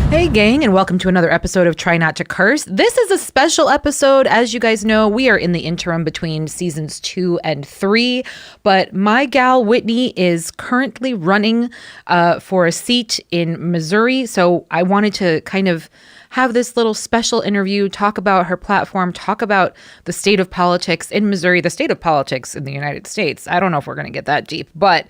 Hey gang, and welcome to another episode of Try Not to Curse. This is a special episode. As you guys know, we are in the interim between seasons 2 and 3, but my gal Whitney is currently running for a seat in Missouri, so I wanted to kind of have this little special interview, talk about her platform, talk about the state of politics in Missouri, the state of politics in the United States. I don't know if we're going to get that deep, but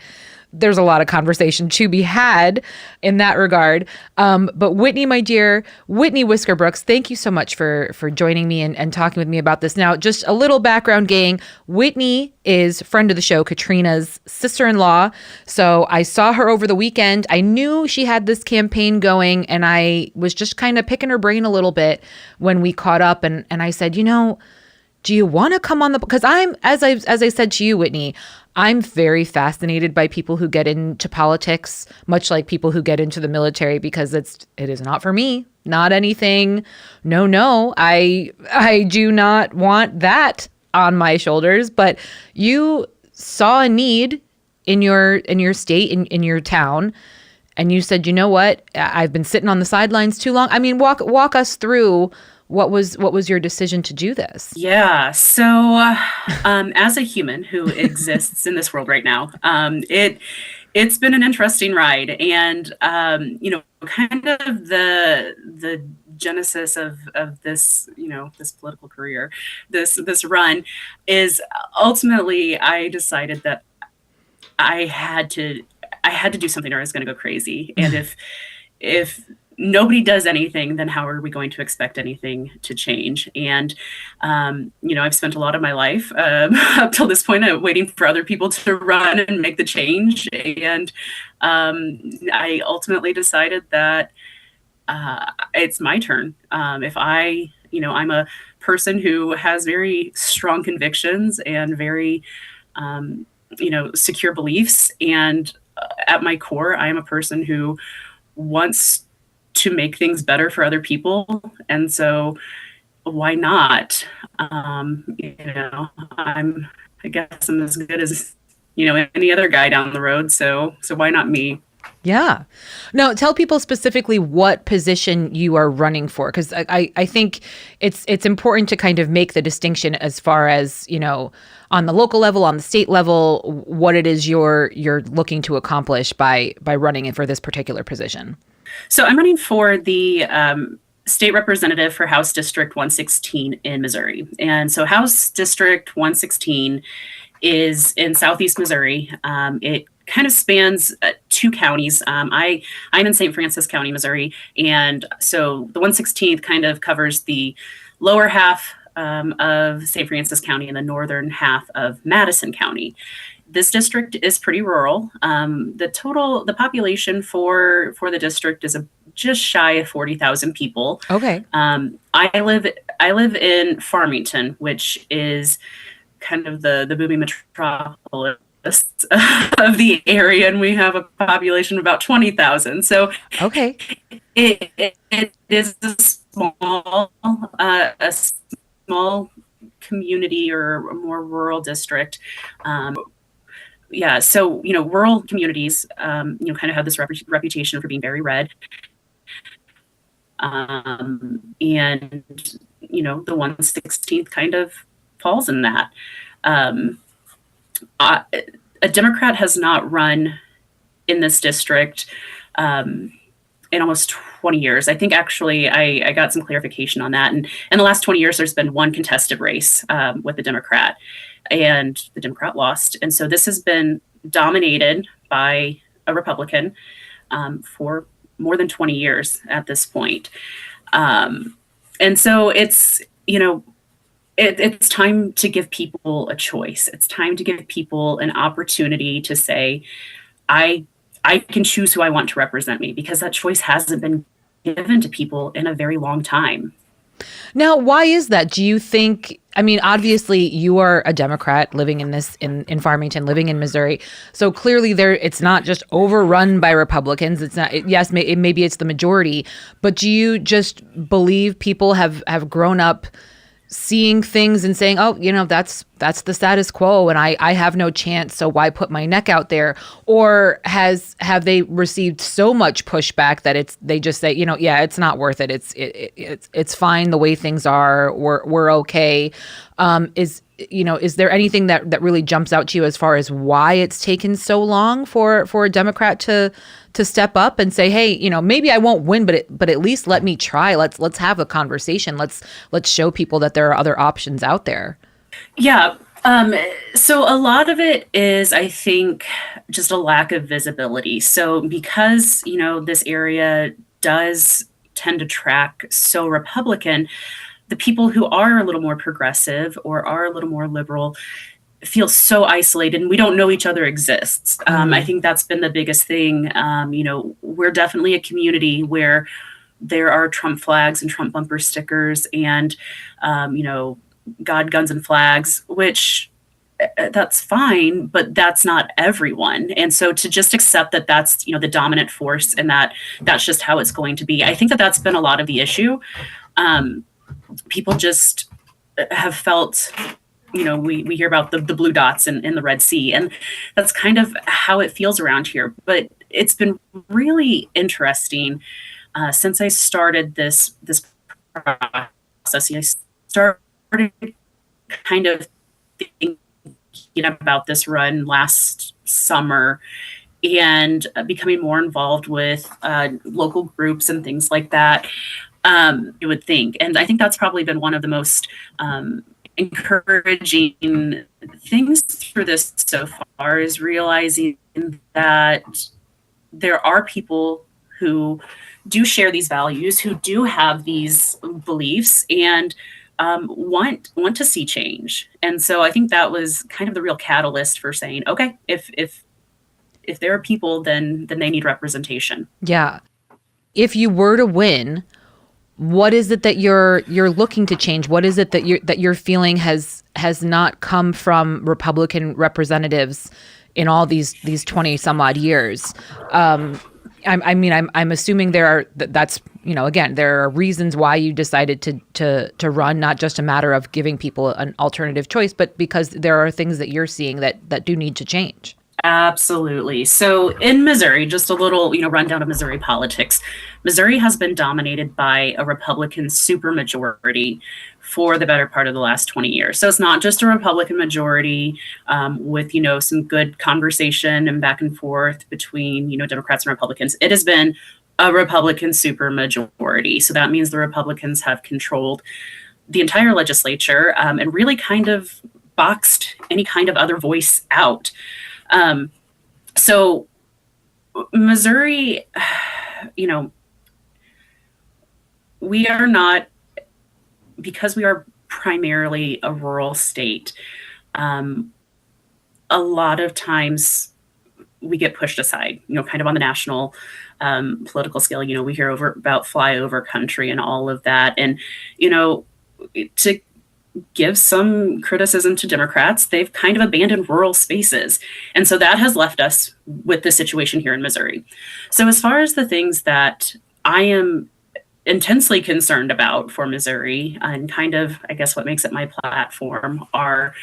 there's a lot of conversation to be had in that regard. But Whitney, my dear, Whitney Wisker-Brooks, thank you so much for joining me and talking with me about this. Now, just a little background, gang. Whitney is friend of the show, Katrina's sister-in-law. So I saw her over the weekend. I knew she had this campaign going, and I was just kind of picking her brain a little bit when we caught up. And I said, do you want to come on the, because as I said to you, Whitney, I'm very fascinated by people who get into politics, much like people who get into the military, because it is not for me, not anything. No, I do not want that on my shoulders. But you saw a need in your state, in your town, and you said, you know what? I've been sitting on the sidelines too long. I mean, walk us through what was your decision to do this? Yeah. So, as a human who exists in this world right now, it's been an interesting ride, and kind of the genesis of this, this political career, this run, is ultimately I decided that I had to do something or I was going to go crazy, and if nobody does anything, then how are we going to expect anything to change? And, I've spent a lot of my life up till this point waiting for other people to run and make the change. And I ultimately decided that it's my turn. If I'm a person who has very strong convictions and very, secure beliefs. And at my core, I am a person who wants to make things better for other people. And so why not? I guess I'm as good as, any other guy down the road. So why not me? Yeah. Now, tell people specifically what position you are running for, because I think it's important to kind of make the distinction as far as, on the local level, on the state level, what it is you're looking to accomplish by running for this particular position. So I'm running for the state representative for House District 116 in Missouri. And so House District 116 is in southeast Missouri. It kind of spans 2 counties. I'm in St. Francis County, Missouri. And so the 116th kind of covers the lower half of St. Francis County and the northern half of Madison County. This district is pretty rural. The population for the district is just shy of 40,000 people. Okay. I live in Farmington, which is kind of the booming metropolis of the area, and we have a population of about 20,000. So okay, it is a small community or a more rural district. So, rural communities, kind of have this reputation for being very red. And, the 116th kind of falls in that. A Democrat has not run in this district in almost 20 years. I think actually I got some clarification on that. And in the last 20 years, there's been one contested race with a Democrat, and the Democrat lost. And so this has been dominated by a Republican for more than 20 years at this point. And so it's, it's time to give people a choice. It's time to give people an opportunity to say, I can choose who I want to represent me, because that choice hasn't been given to people in a very long time. Now, why is that? Do you think, obviously you are a Democrat living in Farmington, living in Missouri. So clearly it's not just overrun by Republicans. It's not, yes, maybe it's the majority, but do you just believe people have grown up seeing things and saying, oh, that's the status quo and I have no chance, so why put my neck out there? Or have they received so much pushback that they just say, yeah, it's not worth it. It's fine the way things are. We're okay. Is there anything that really jumps out to you as far as why it's taken so long for a Democrat to step up and say, hey, maybe I won't win, but at least let me try. Let's have a conversation. Let's show people that there are other options out there. Yeah. So a lot of it is, I think, just a lack of visibility. So because, this area does tend to track so Republican, the people who are a little more progressive or are a little more liberal feel so isolated, and we don't know each other exists. I think that's been the biggest thing. We're definitely a community where there are Trump flags and Trump bumper stickers and, God, guns, and flags, which that's fine, but that's not everyone. And so to just accept that that's, the dominant force and that's just how it's going to be. I think that that's been a lot of the issue. People just have felt, we hear about the blue dots in the Red Sea, and that's kind of how it feels around here. But it's been really interesting since I started this process. I started kind of thinking about this run last summer and becoming more involved with local groups and things like that. You would think. And I think that's probably been one of the most encouraging things for this so far, is realizing that there are people who do share these values, who do have these beliefs, and want to see change. And so I think that was kind of the real catalyst for saying, okay, if there are people, then they need representation. Yeah. If you were to win, what is it that you're looking to change? What is it that you're feeling has not come from Republican representatives in all these 20 some odd years? I'm assuming that's again, there are reasons why you decided to run, not just a matter of giving people an alternative choice, but because there are things that you're seeing that do need to change. Absolutely. So in Missouri, just a little, rundown of Missouri politics. Missouri has been dominated by a Republican supermajority for the better part of the last 20 years. So it's not just a Republican majority with, some good conversation and back and forth between, Democrats and Republicans. It has been a Republican supermajority. So that means the Republicans have controlled the entire legislature and really kind of boxed any kind of other voice out. So Missouri, we are not, because we are primarily a rural state, a lot of times we get pushed aside, kind of on the national political scale. We hear about flyover country and all of that. And, to give some criticism to Democrats, they've kind of abandoned rural spaces. And so that has left us with the situation here in Missouri. So as far as the things that I am intensely concerned about for Missouri, and kind of, I guess, what makes it my platform, are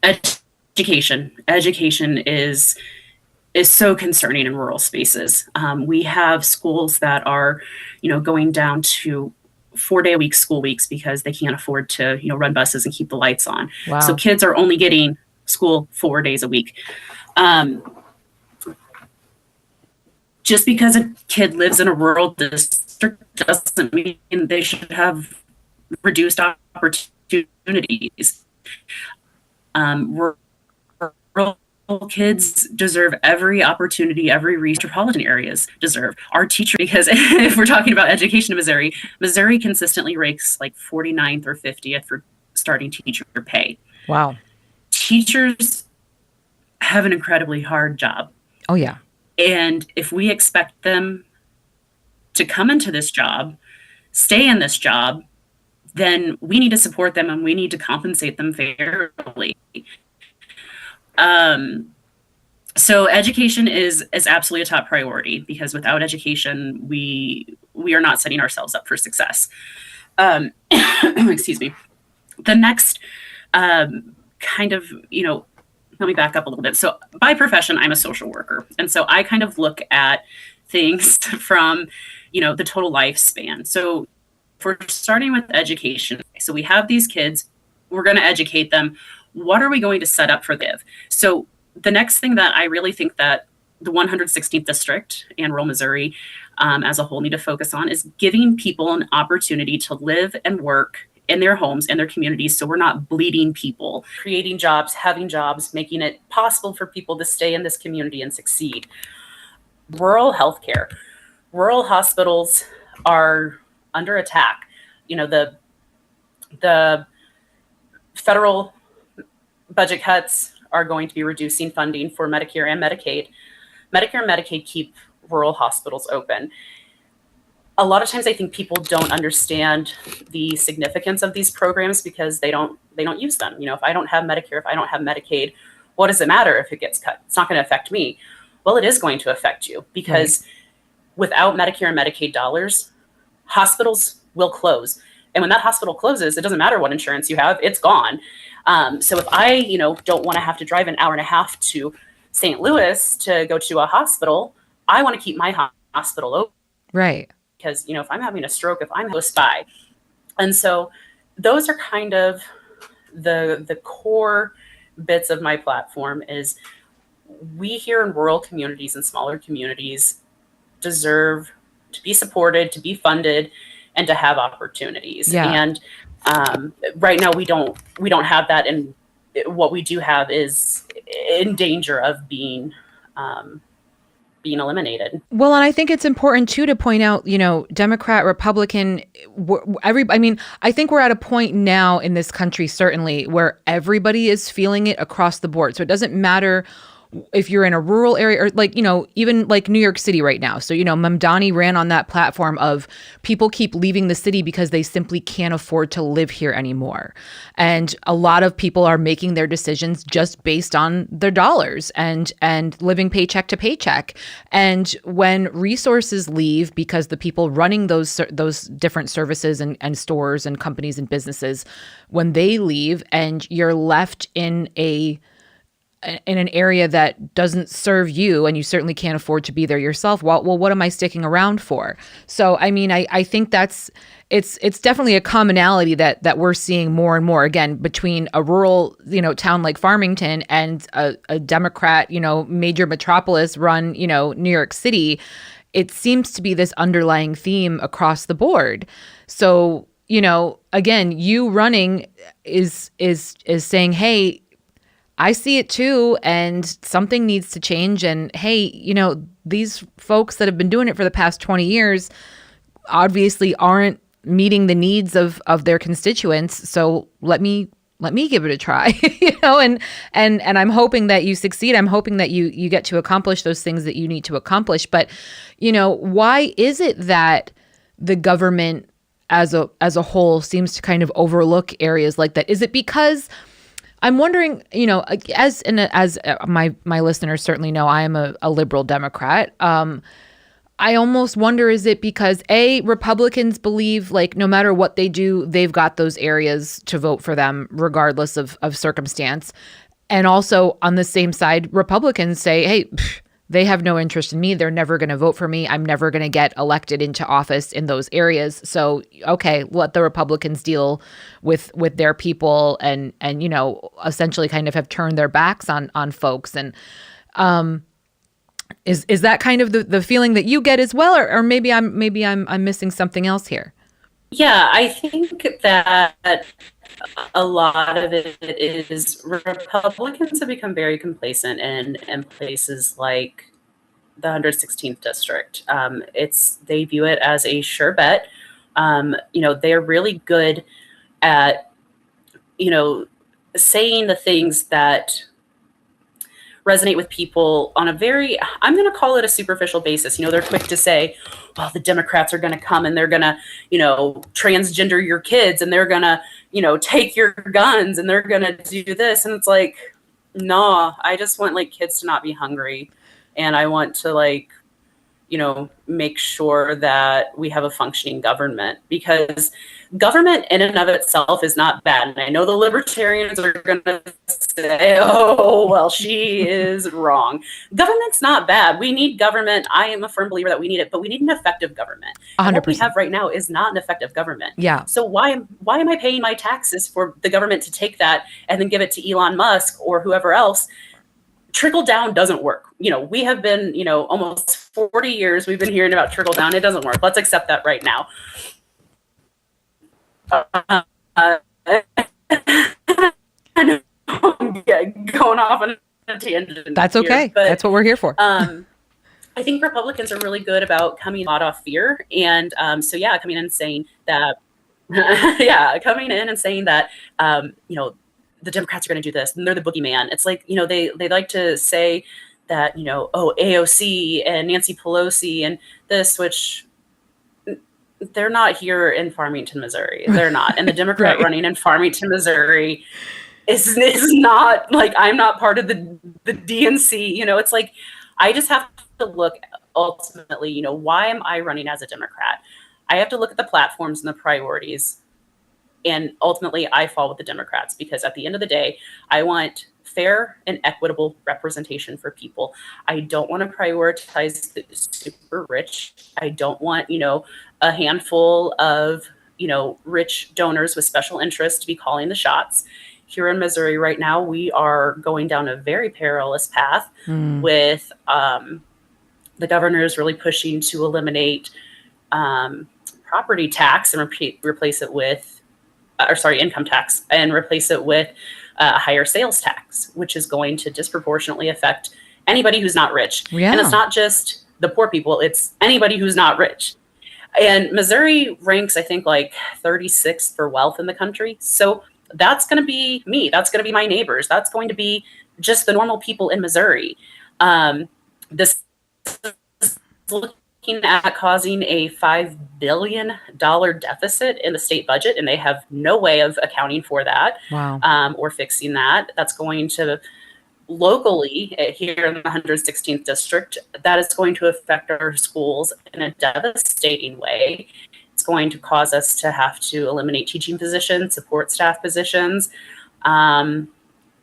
education. Education is so concerning in rural spaces. We have schools that are, going down to 4-day-a-week school weeks because they can't afford to, run buses and keep the lights on. Wow. So kids are only getting school 4 days a week. Just because a kid lives in a rural district doesn't mean they should have reduced opportunities. Rural kids deserve every opportunity, every metropolitan areas deserve. Our teacher, because if we're talking about education in Missouri consistently ranks like 49th or 50th for starting teacher pay. Wow. Teachers have an incredibly hard job. Oh, yeah. And if we expect them to come into this job, stay in this job, then we need to support them and we need to compensate them fairly. So education is absolutely a top priority, because without education, we we are not setting ourselves up for success. Excuse me. The next kind of, let me back up a little bit. So by profession, I'm a social worker. And so I kind of look at things from, the total lifespan. So if we're starting with education, so we have these kids, we're going to educate them. What are we going to set up for them? So the next thing that I really think that the 116th district and rural Missouri as a whole need to focus on is giving people an opportunity to live and work in their homes and their communities, so we're not bleeding people, creating jobs, having jobs, making it possible for people to stay in this community and succeed. Rural healthcare. Rural hospitals are under attack. The federal budget cuts are going to be reducing funding for Medicare and Medicaid. Medicare and Medicaid keep rural hospitals open. A lot of times I think people don't understand the significance of these programs because they don't use them. If I don't have Medicare, if I don't have Medicaid, what does it matter if it gets cut? It's not going to affect me. Well, it is going to affect you because without Medicare and Medicaid dollars, hospitals will close. And when that hospital closes, it doesn't matter what insurance you have, it's gone. So if I, don't want to have to drive an hour and a half to St. Louis to go to a hospital, I want to keep my hospital open. Right. Because, if I'm having a stroke, if I'm close by. And so those are kind of the core bits of my platform is we here in rural communities and smaller communities deserve to be supported, to be funded, and to have opportunities. Yeah. And right now we don't have that. And what we do have is in danger of being eliminated. Well, and I think it's important too to point out, Democrat, Republican, I think we're at a point now in this country, certainly, where everybody is feeling it across the board. So it doesn't matter if you're in a rural area or even like New York City right now. So, Mamdani ran on that platform of people keep leaving the city because they simply can't afford to live here anymore. And a lot of people are making their decisions just based on their dollars and living paycheck to paycheck. And when resources leave because the people running those different services and stores and companies and businesses, when they leave and you're left in an area that doesn't serve you and you certainly can't afford to be there yourself, well, what am I sticking around for? So, I think it's definitely a commonality that we're seeing more and more, again, between a rural, town like Farmington and a Democrat, major metropolis run, New York City. It seems to be this underlying theme across the board. So, again, you running is saying, hey, I see it too, and something needs to change. And hey, these folks that have been doing it for the past 20 years obviously aren't meeting the needs of their constituents. So let me give it a try, and I'm hoping that you succeed. I'm hoping that you get to accomplish those things that you need to accomplish. But, why is it that the government as a whole seems to kind of overlook areas like that? Is it because I'm wondering, as my listeners certainly know, I am a liberal Democrat. I almost wonder, is it because Republicans believe like no matter what they do, they've got those areas to vote for them regardless of circumstance. And also on the same side, Republicans say, hey, they have no interest in me. They're never going to vote for me. I'm never going to get elected into office in those areas. So, okay, let the Republicans deal with their people and essentially kind of have turned their backs on folks. And is that kind of the feeling that you get as well, or maybe I'm missing something else here? Yeah, I think that a lot of it is Republicans have become very complacent in places like the 116th district. They view it as a sure bet. They're really good at, saying the things that resonate with people on a very, I'm going to call it a superficial basis. They're quick to say, well, the Democrats are going to come and they're going to, transgender your kids and they're going to, take your guns and they're going to do this. And it's like, nah, I just want like kids to not be hungry. And I want to make sure that we have a functioning government, because government in and of itself is not bad. And I know the libertarians are going to say, oh, well, she is wrong. Government's not bad. We need government. I am a firm believer that we need it, but we need an effective government. 100%. And what we have right now is not an effective government. Yeah. So why am I paying my taxes for the government to take that and then give it to Elon Musk or whoever else? Trickle down doesn't work. We have been, almost 40 years, we've been hearing about trickle down. It doesn't work. Let's accept that right now. Going off on a tangent. That's okay. Here, but, that's what we're here for. I think Republicans are really good about coming out of fear. And coming in and saying that, the Democrats are going to do this and they're the boogeyman. It's like, they like to say that, AOC and Nancy Pelosi and this, which they're not here in Farmington, Missouri. They're not. And the Democrat Right. running in Farmington, Missouri is not like, I'm not part of the DNC. It's like, I just have to look ultimately, why am I running as a Democrat? I have to look at the platforms and the priorities. And ultimately, I fall with the Democrats, because at the end of the day, I want fair and equitable representation for people. I don't want to prioritize the super rich. I don't want, a handful of, rich donors with special interests to be calling the shots. Here in Missouri right now, we are going down a very perilous path with the governor is really pushing to eliminate property tax and replace it with income tax, and replace it with a higher sales tax, which is going to disproportionately affect anybody who's not rich. Yeah. And it's not just the poor people, it's anybody who's not rich. And Missouri ranks, I think, like 36th for wealth in the country. So that's going to be me. That's going to be my neighbors. That's going to be just the normal people in Missouri. This is looking at causing a $5 billion deficit in the state budget, and they have no way of accounting for that. Wow. Or fixing that. That's going to locally here in the 116th district, that is going to affect our schools in a devastating way. It's going to cause us to have to eliminate teaching positions, support staff positions, and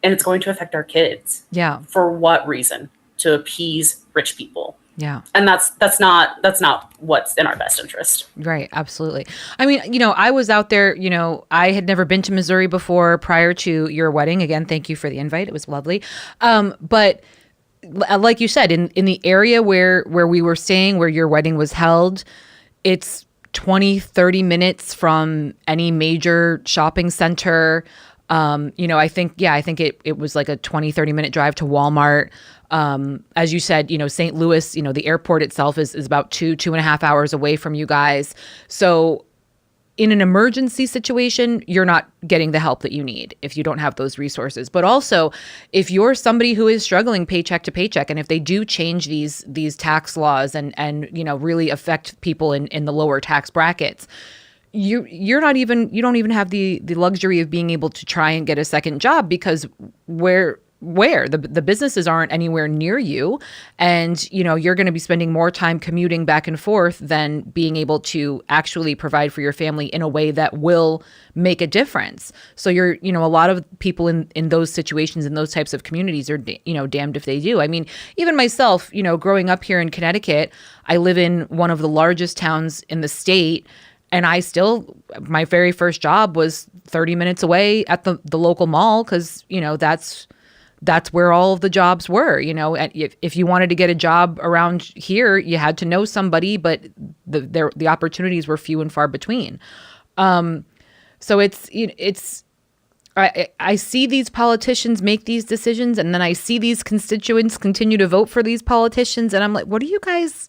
it's going to affect our kids. Yeah. For what reason? To appease rich people. Yeah. And that's not what's in our best interest. Right. Absolutely. I mean, I was out there, I had never been to Missouri before prior to your wedding. Again, thank you for the invite. It was lovely. But like you said, in the area where we were staying, where your wedding was held, it's 20, 30 minutes from any major shopping center. I think it was like a 20, 30 minute drive to Walmart. As you said, St. Louis, the airport itself is about 2.5 hours away from you guys. So in an emergency situation, you're not getting the help that you need if you don't have those resources. But also, if you're somebody who is struggling paycheck to paycheck, and if they do change these tax laws and really affect people in the lower tax brackets, you don't even have the luxury of being able to try and get a second job, because where the businesses aren't anywhere near you, and you're going to be spending more time commuting back and forth than being able to actually provide for your family in a way that will make a difference. So a lot of people in those situations, in those types of communities, are damned if they do. I mean, even myself, growing up here in Connecticut, I live in one of the largest towns in the state. And my very first job was 30 minutes away at the local mall, because, that's where all of the jobs were. And if you wanted to get a job around here, you had to know somebody, but the opportunities were few and far between. So I see these politicians make these decisions, and then I see these constituents continue to vote for these politicians, and I'm like, what are you guys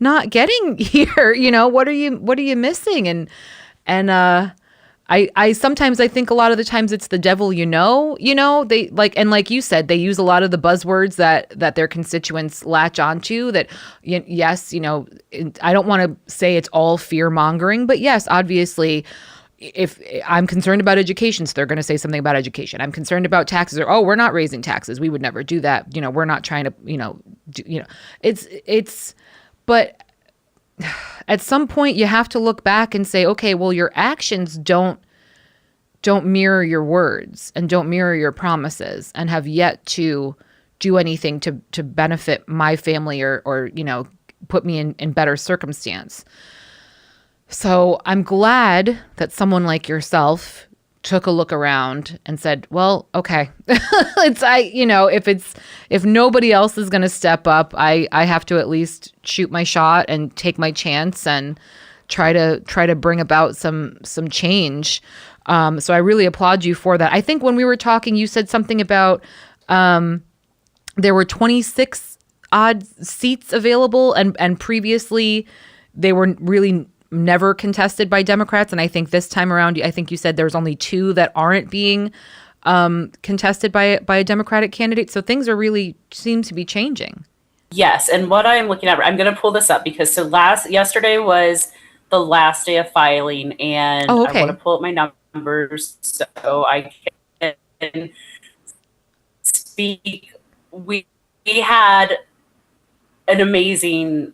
not getting here? What are you missing? And I sometimes I think a lot of the times it's the devil, they like you said, they use a lot of the buzzwords that their constituents latch onto, that yes, I don't want to say it's all fear mongering, but yes, obviously, if I'm concerned about education, so they're going to say something about education. I'm concerned about taxes, or, oh, we're not raising taxes. We would never do that. We're not trying to, But at some point you have to look back and say, okay, well, your actions don't mirror your words and don't mirror your promises and have yet to do anything to benefit my family or put me in better circumstance. So I'm glad that someone like yourself took a look around and said, well, okay, if nobody else is going to step up, I have to at least shoot my shot and take my chance and try to bring about some change. So I really applaud you for that. I think when we were talking, you said something about there were 26 odd seats available, and previously they were really never contested by Democrats. And I think this time around, I think you said there's only 2 that aren't being contested by a Democratic candidate. So things are really seem to be changing. Yes, and what I'm looking at, I'm going to pull this up because yesterday was the last day of filing, and I want to pull up my numbers so I can speak. We had an amazing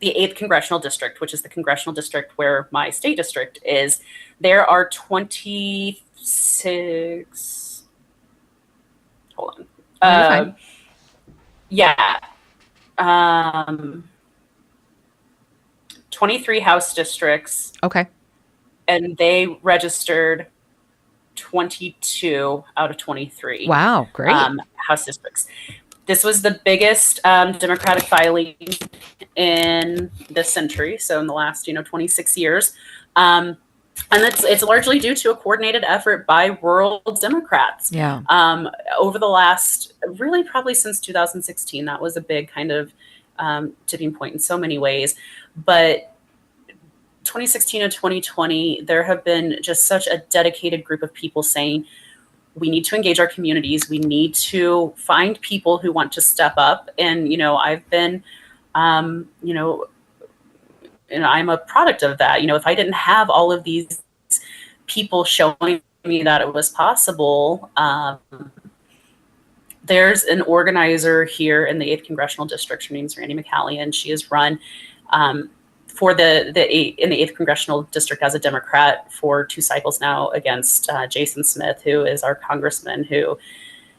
the 8th congressional district, which is the congressional district where my state district is. There are 26. Hold on. Yeah. 23 House districts. Okay. And they registered 22 out of 23. Wow, great. House districts. This was the biggest Democratic filing in this century, so in the last 26 years. And it's largely due to a coordinated effort by rural Democrats. Yeah. Over the last, really probably since 2016, that was a big kind of tipping point in so many ways. But 2016 and 2020, there have been just such a dedicated group of people saying, we need to engage our communities. We need to find people who want to step up. And, I've been, and I'm a product of that. If I didn't have all of these people showing me that it was possible, there's an organizer here in the 8th Congressional District. Her name's Randy McCallion. She has run in the 8th Congressional District as a Democrat for 2 cycles now against Jason Smith, who is our congressman, who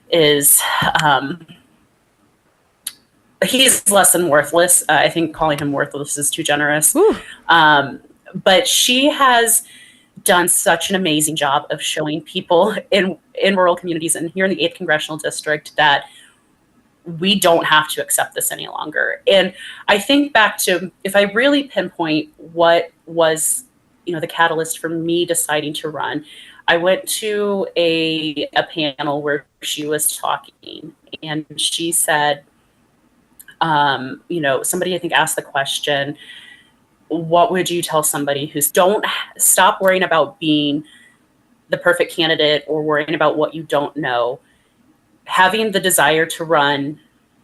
is he's less than worthless. I think calling him worthless is too generous. But she has done such an amazing job of showing people in rural communities and here in the 8th Congressional District that we don't have to accept this any longer. And I think back to, if I really pinpoint what was, the catalyst for me deciding to run, I went to a panel where she was talking, and she said, somebody I think asked the question, what would you tell somebody who's don't stop worrying about being the perfect candidate or worrying about what you don't know? Having the desire to run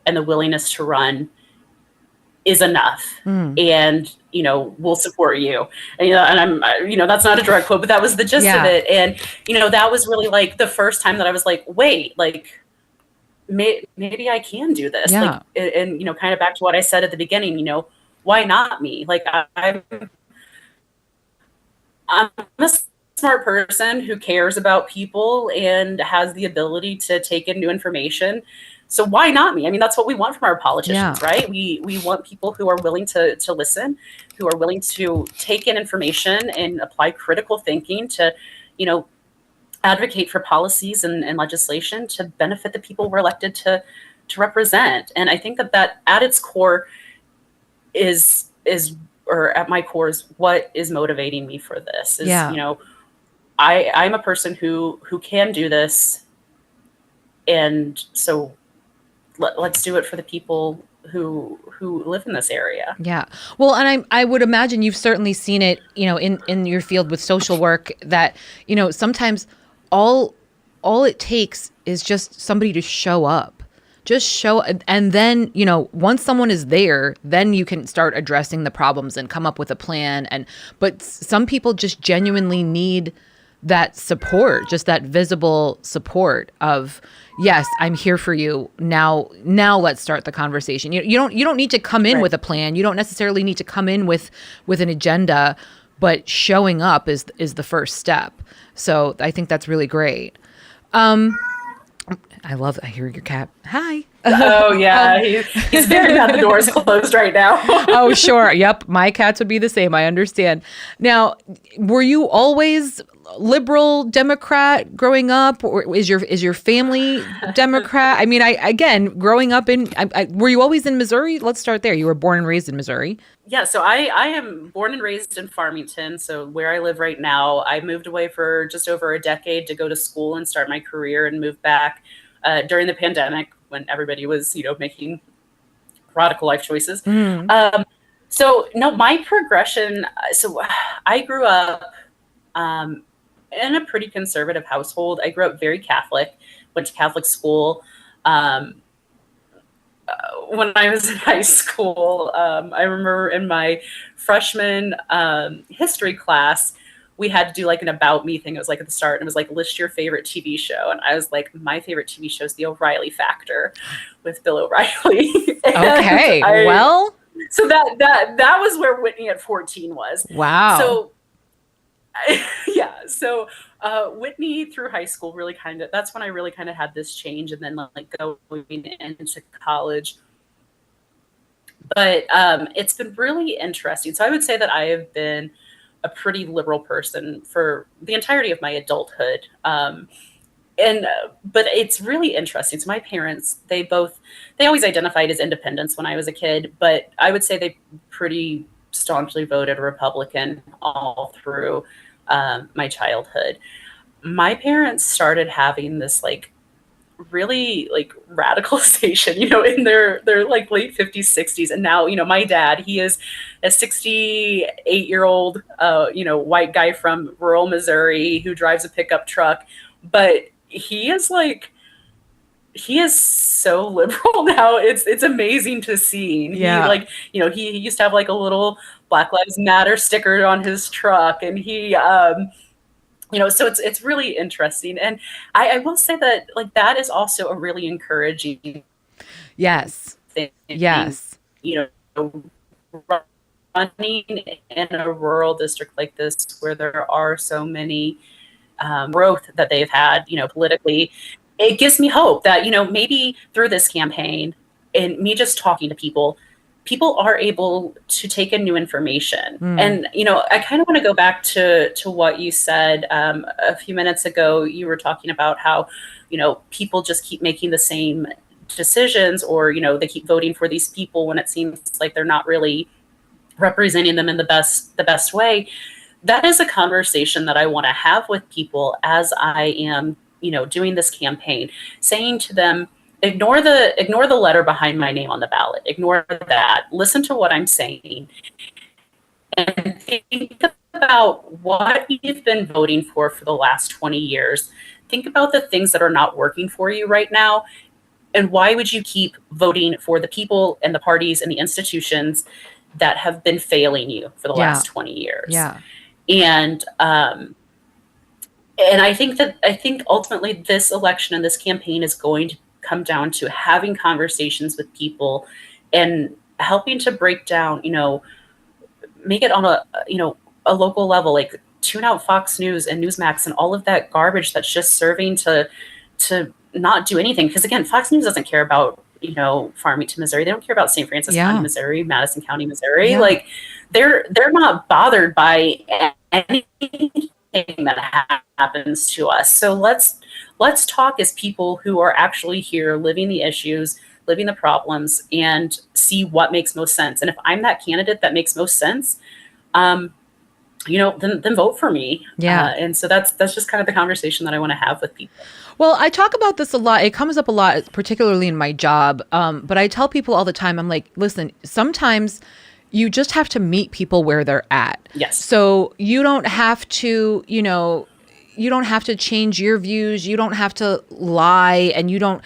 and the willingness to run is enough. And, we'll support you. And I'm, that's not a direct quote, but that was the gist of it. And, that was really like the first time that I was like, wait, like maybe I can do this. Like, and, kind of back to what I said at the beginning, why not me? Like I'm a smart person who cares about people and has the ability to take in new information. So why not me? I mean, that's what we want from our politicians, right? We want people who are willing to listen, who are willing to take in information and apply critical thinking to, advocate for policies and legislation to benefit the people we're elected to represent. And I think that at its core is or at my core is what is motivating me for this is, I'm a person who can do this. And so let's do it for the people who live in this area. Yeah. Well, and I would imagine you've certainly seen it, in your field with social work that, sometimes all it takes is just somebody to show up. Just show, and then, once someone is there, then you can start addressing the problems and come up with a plan. But some people just genuinely need that support, just that visible support of, yes, I'm here for you. Now let's start the conversation. You don't need to come in with a plan. You don't necessarily need to come in with an agenda, but showing up is the first step. So I think that's really great. I hear your cat. Hi. Oh yeah, he's very bad. The door's closed right now. Oh sure, yep. My cats would be the same. I understand. Now, were you always liberal Democrat growing up, or is your family Democrat? I mean, growing up were you always in Missouri? Let's start there. You were born and raised in Missouri. Yeah, so I am born and raised in Farmington. So where I live right now, I moved away for just over a decade to go to school and start my career, and moved back during the pandemic when everybody was, making radical life choices. So no, my progression. So I grew up in a pretty conservative household. I grew up very Catholic, went to Catholic school. When I was in high school, I remember in my freshman history class, we had to do like an about me thing. It was like at the start, and it was like, list your favorite TV show. And I was like, my favorite TV show is The O'Reilly Factor with Bill O'Reilly. Okay, so that was where Whitney at 14 was. Wow. So So Whitney through high school that's when I really kind of had this change, and then like going into college. But it's been really interesting. So I would say that I have been a pretty liberal person for the entirety of my adulthood. But it's really interesting. So my parents, they always identified as independents when I was a kid, but I would say they pretty staunchly voted Republican all through my childhood. My parents started having this like really like radicalization, in their like late 50s, 60s. And now, my dad, he is a 68-year-old, white guy from rural Missouri who drives a pickup truck, but he is so liberal now. It's amazing to see. Yeah. He used to have like a little Black Lives Matter sticker on his truck, and he, so it's really interesting. And I will say that like that is also a really encouraging Yes. thing. Yes. Running in a rural district like this where there are so many growth that they've had, politically, it gives me hope that, maybe through this campaign and me just talking to people are able to take in new information. And, I kind of want to go back to what you said a few minutes ago. You were talking about how, people just keep making the same decisions, or, they keep voting for these people when it seems like they're not really representing them in the best way. That is a conversation that I want to have with people as I am, doing this campaign, saying to them, ignore the letter behind my name on the ballot. Ignore that. Listen to what I'm saying. And think about what you've been voting for the last 20 years. Think about the things that are not working for you right now. And why would you keep voting for the people and the parties and the institutions that have been failing you for the last 20 years? Yeah. And I think ultimately this election and this campaign is going to come down to having conversations with people and helping to break down, make it on a local level, like tune out Fox News and Newsmax and all of that garbage that's just serving to not do anything. Because again, Fox News doesn't care about, Farmington, Missouri. They don't care about St. Francis County, Missouri, Madison County, Missouri. Yeah. Like they're not bothered by anything that happens to us. So let's talk as people who are actually here living the issues, living the problems, and see what makes most sense. And if I'm that candidate that makes most sense, then vote for me. Yeah. And so that's just kind of the conversation that I want to have with people. Well, I talk about this a lot. It comes up a lot, particularly in my job. But I tell people all the time, I'm like, listen, sometimes you just have to meet people where they're at. Yes. So you don't have to, you don't have to change your views. You don't have to lie, and you don't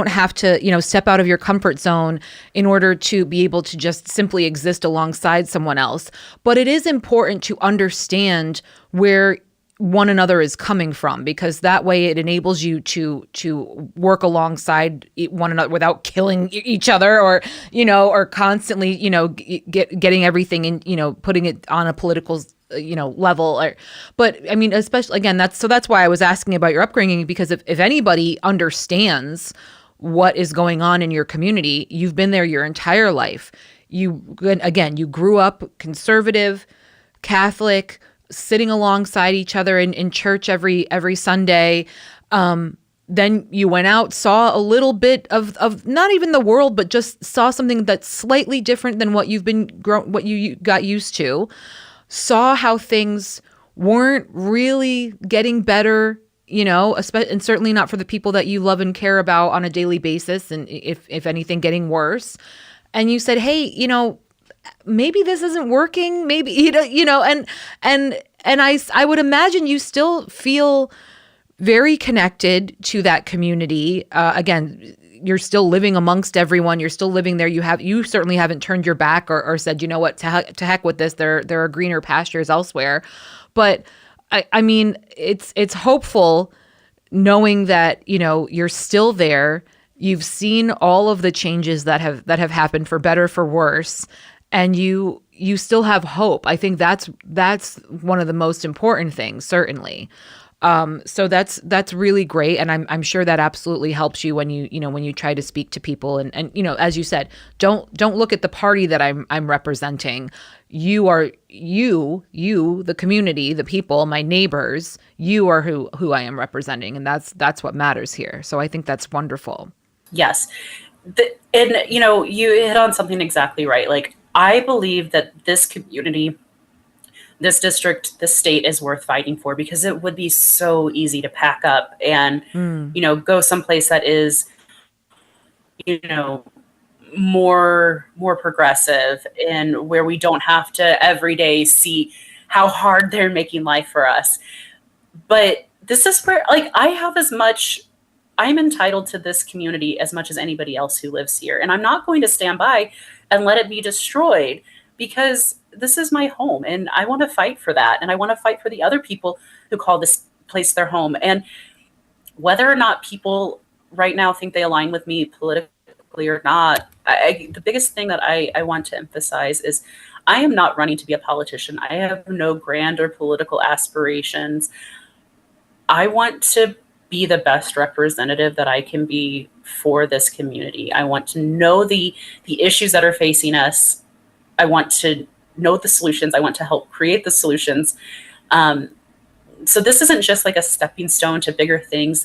have to, step out of your comfort zone in order to be able to just simply exist alongside someone else. But it is important to understand where one another is coming from, because that way it enables you to work alongside one another without killing each other, or or constantly getting everything in, putting it on a political level. But I mean, especially again, that's why I was asking about your upbringing, because if anybody understands what is going on in your community, you've been there your entire life. You grew up conservative, Catholic, sitting alongside each other in church every Sunday. Then you went out, saw a little bit of not even the world, but just saw something that's slightly different than what what you got used to. Saw how things weren't really getting better, and certainly not for the people that you love and care about on a daily basis, and if anything, getting worse. And you said, hey, maybe this isn't working. Maybe, and I would imagine you still feel very connected to that community. Again, you're still living amongst everyone. You're still living there. You certainly haven't turned your back or said, you know what, to heck with this. There are greener pastures elsewhere. But I mean, it's hopeful knowing that, you're still there. You've seen all of the changes that have happened, for better, for worse, and you still have hope. I think that's one of the most important things, certainly. So that's really great, and I'm sure that absolutely helps you when you try to speak to people, and as you said, don't look at the party that I'm representing. You are the community, the people, my neighbors. You are who I am representing, and that's what matters here. So I think that's wonderful. Yes. And you hit on something exactly right. Like, I believe that this community, this district, this state is worth fighting for, because it would be so easy to pack up and, go someplace that is, more progressive, and where we don't have to every day see how hard they're making life for us. But this is where, like, I'm entitled to this community as much as anybody else who lives here. And I'm not going to stand by and let it be destroyed, because this is my home, and I want to fight for that. And I want to fight for the other people who call this place their home. And whether or not people right now think they align with me politically or not, the biggest thing that I want to emphasize is I am not running to be a politician. I have no grand or political aspirations. I want to be the best representative that I can be for this community. I want to know the issues that are facing us. I want to know the solutions. I want to help create the solutions. So this isn't just like a stepping stone to bigger things.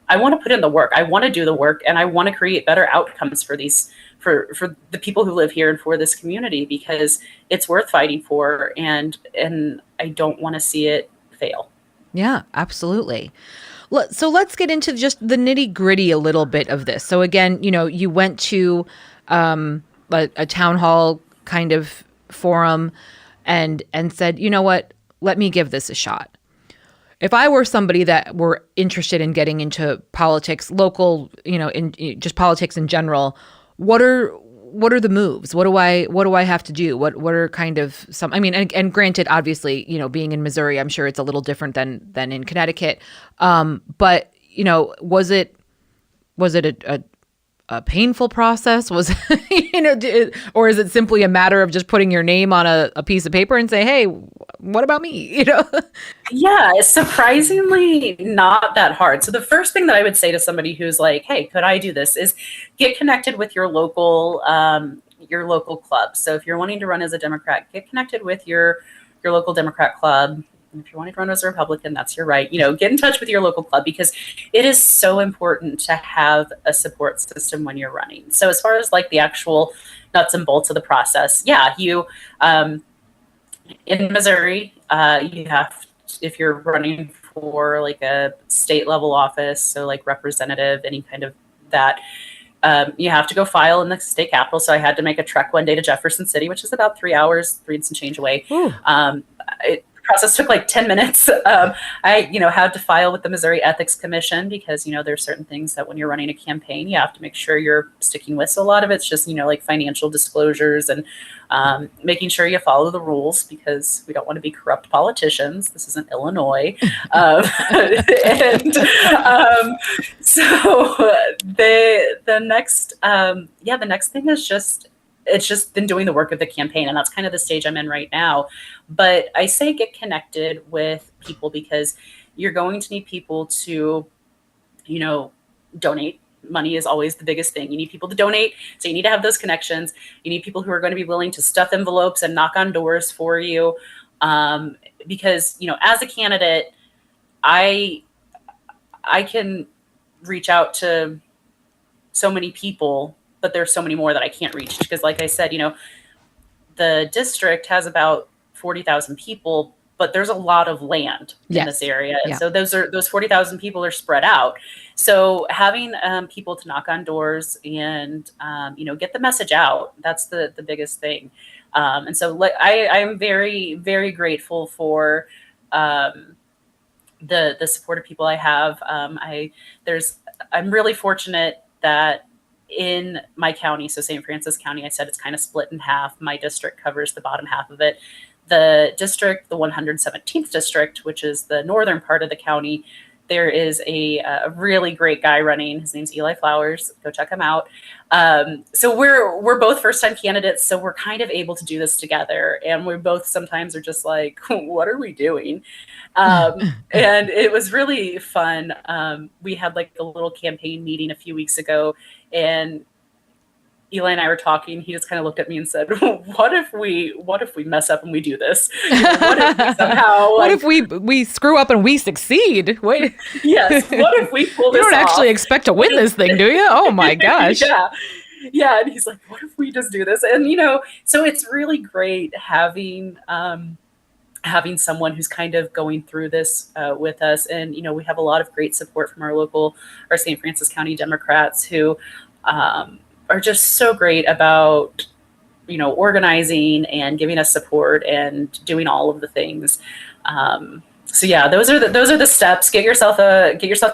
I want to put in the work. I want to do the work, and I want to create better outcomes for the people who live here and for this community, because it's worth fighting for, and I don't want to see it fail. Yeah, absolutely. So let's get into just the nitty gritty a little bit of this. So again, you went to a town hall kind of forum and said, you know what, let me give this a shot. If I were somebody that were interested in getting into politics, local, in just politics in general, what are the moves? What do I have to do? What are kind of some, I mean, and granted, obviously, being in Missouri, I'm sure it's a little different than in Connecticut. But, was it a painful process? Was, or is it simply a matter of just putting your name on a piece of paper and say, hey, what about me? Yeah, it's surprisingly not that hard. So the first thing that I would say to somebody who's like, hey, could I do this, is get connected with your local club. So if you're wanting to run as a Democrat, get connected with your local Democrat club. If you're wanting to run as a Republican, that's your right. Get in touch with your local club, because it is so important to have a support system when you're running. So as far as like the actual nuts and bolts of the process, yeah, in Missouri, you have, if you're running for like a state level office, so like representative, any kind of that, you have to go file in the state capitol. So I had to make a trek one day to Jefferson City, which is about 3 hours, 3 and some change away. The process took like 10 minutes. I, had to file with the Missouri Ethics Commission because, there's certain things that when you're running a campaign, you have to make sure you're sticking with. So a lot of it's just, like financial disclosures and making sure you follow the rules because we don't want to be corrupt politicians. This isn't Illinois. And so the next thing is it's just been doing the work of the campaign, and that's kind of the stage I'm in right now. But I say get connected with people because you're going to need people to, donate. Money is always the biggest thing. You need people to donate, so you need to have those connections. You need people who are going to be willing to stuff envelopes and knock on doors for you, because as a candidate, I can reach out to so many people, but there's so many more that I can't reach because, like I said, the district has about 40,000 people, but there's a lot of land in this area. Yeah. So those 40,000 people are spread out. So having people to knock on doors and, get the message out, that's the biggest thing. And so I'm very, very grateful for the support of people I have. I'm really fortunate that in my county, so St. Francis County, I said it's kind of split in half. My district covers the bottom half of it. The district, the 117th district, which is the northern part of the county, there is a really great guy running. His name's Eli Flowers. Go check him out. So we're both first-time candidates, so we're kind of able to do this together. And we both sometimes are just like, what are we doing? And it was really fun. We had like a little campaign meeting a few weeks ago, and Eli and I were talking. He just kind of looked at me and said, what if we mess up and we do this? What if we somehow what if we screw up and we succeed? Wait. Yes. What if we pull this You don't off? Actually expect to win this thing, do you? Oh my gosh. Yeah. And he's like, what if we just do this? And, so it's really great having someone who's kind of going through this with us. And, we have a lot of great support from our St. Francis County Democrats who are just so great about, organizing and giving us support and doing all of the things. So yeah, those are the steps. Get yourself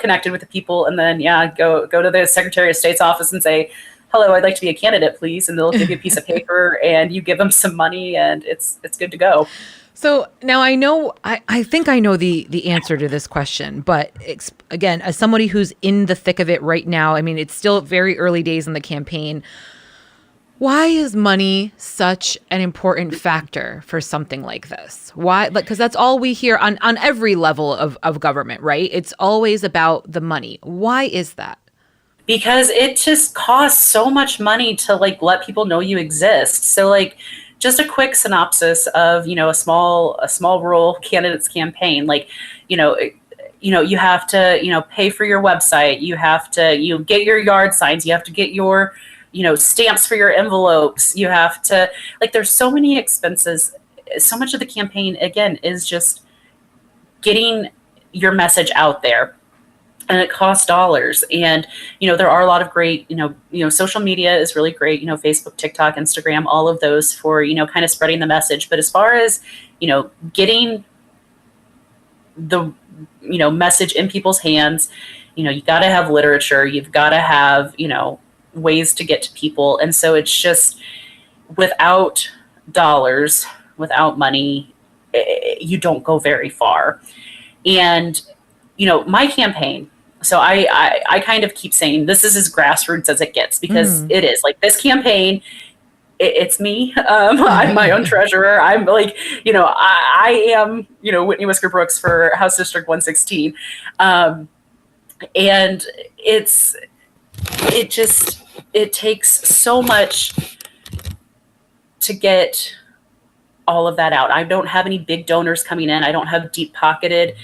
connected with the people, and then go to the Secretary of State's office and say, hello, I'd like to be a candidate, please. And they'll give you a piece of paper and you give them some money and it's good to go. So now I think I know the answer to this question, but again, as somebody who's in the thick of it right now, I mean, it's still very early days in the campaign. Why is money such an important factor for something like this? Why? Because that's all we hear on every level of government, right? It's always about the money. Why is that? Because it just costs so much money to let people know you exist. So just a quick synopsis of, a small rural candidates campaign. You have to, pay for your website. You have to, get your yard signs. You have to get your, stamps for your envelopes. You have to, there's so many expenses. So much of the campaign, again, is just getting your message out there. And it costs dollars. And, there are a lot of great, social media is really great, Facebook, TikTok, Instagram, all of those for, kind of spreading the message. But as far as, getting the, message in people's hands, you got to have literature. You've got to have, ways to get to people. And so it's just without dollars, without money, you don't go very far. And, my campaign, so I kind of keep saying this is as grassroots as it gets because it is this campaign. It's me. I'm my own treasurer. I'm I am, Whitney Wisker-Brooks for House District 116. And it takes so much to get all of that out. I don't have any big donors coming in. I don't have deep pocketed,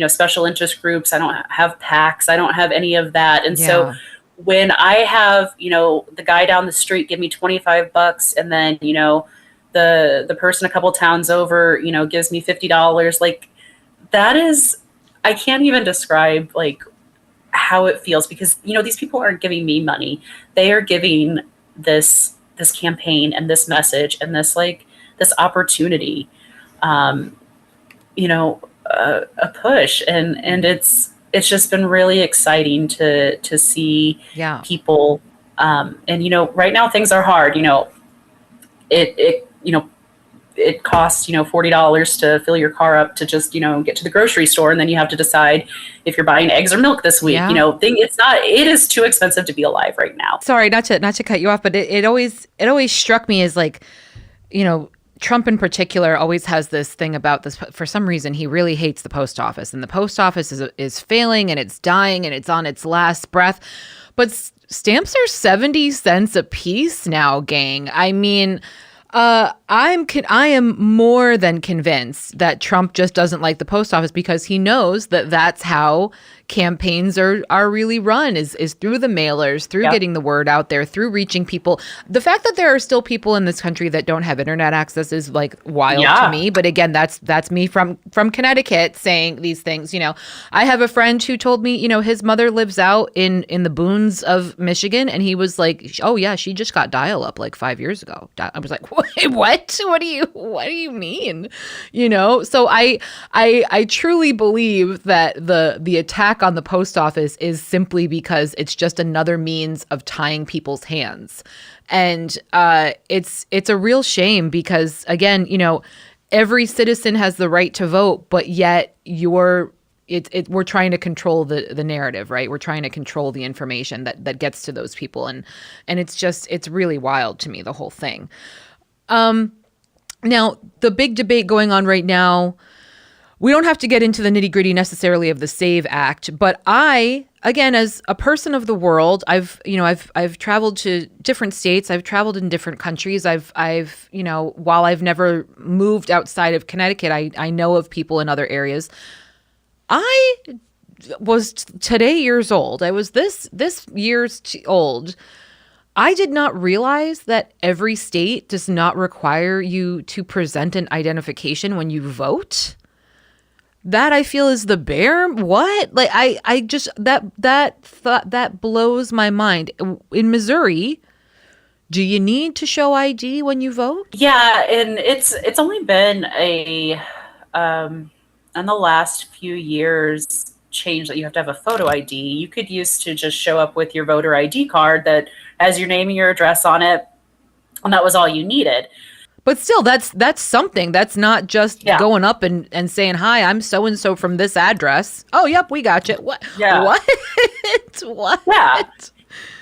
special interest groups. I don't have PACs. I don't have any of that. And so when I have, the guy down the street give me $25 and then, the person a couple towns over, gives me $50, that is, I can't even describe how it feels because, these people aren't giving me money. They are giving this campaign and this message and this, this opportunity. a push, and it's just been really exciting to see Yeah. people. And right now things are hard. It costs $40 to fill your car up to just get to the grocery store, and then you have to decide if you're buying eggs or milk this week. Yeah. It is too expensive to be alive right now. Sorry, not to cut you off, but it always struck me as like, Trump in particular always has this thing about this. For some reason, he really hates the post office, and the post office is failing, and it's dying, and it's on its last breath. But stamps are 70 cents a piece now, gang. I mean, I am more than convinced that Trump just doesn't like the post office because he knows that that's how campaigns are really run is through the mailers, through getting the word out there, through reaching people. The fact that there are still people in this country that don't have internet access is like wild to me. But again, that's me from Connecticut saying these things. I have a friend who told me, his mother lives out in the boons of Michigan, and he was like, oh yeah, she just got dial-up like 5 years ago. I was like, wait, what? What do you mean? So I truly believe that the attack on the post office is simply because it's just another means of tying people's hands. And it's a real shame because, again, every citizen has the right to vote, but yet we're trying to control the narrative, right? We're trying to control the information that gets to those people. And it's really wild to me, the whole thing. Now, the big debate going on right now, we don't have to get into the nitty-gritty necessarily of the SAVE Act, but I, again, as a person of the world, I've traveled to different states, I've traveled in different countries, I've while I've never moved outside of Connecticut, I know of people in other areas. I was today years old. I was this years old. I did not realize that every state does not require you to present an identification when you vote. That I feel is the bare what? Like I just that blows my mind. In Missouri, do you need to show ID when you vote? Yeah, and it's only been in the last few years change that you have to have a photo ID. You could used to just show up with your voter ID card that has your name and your address on it, and that was all you needed. But still, that's something. That's not just going up and saying, hi, I'm so-and-so from this address. Oh, yep, we got you. What? Yeah. What? What? Yeah.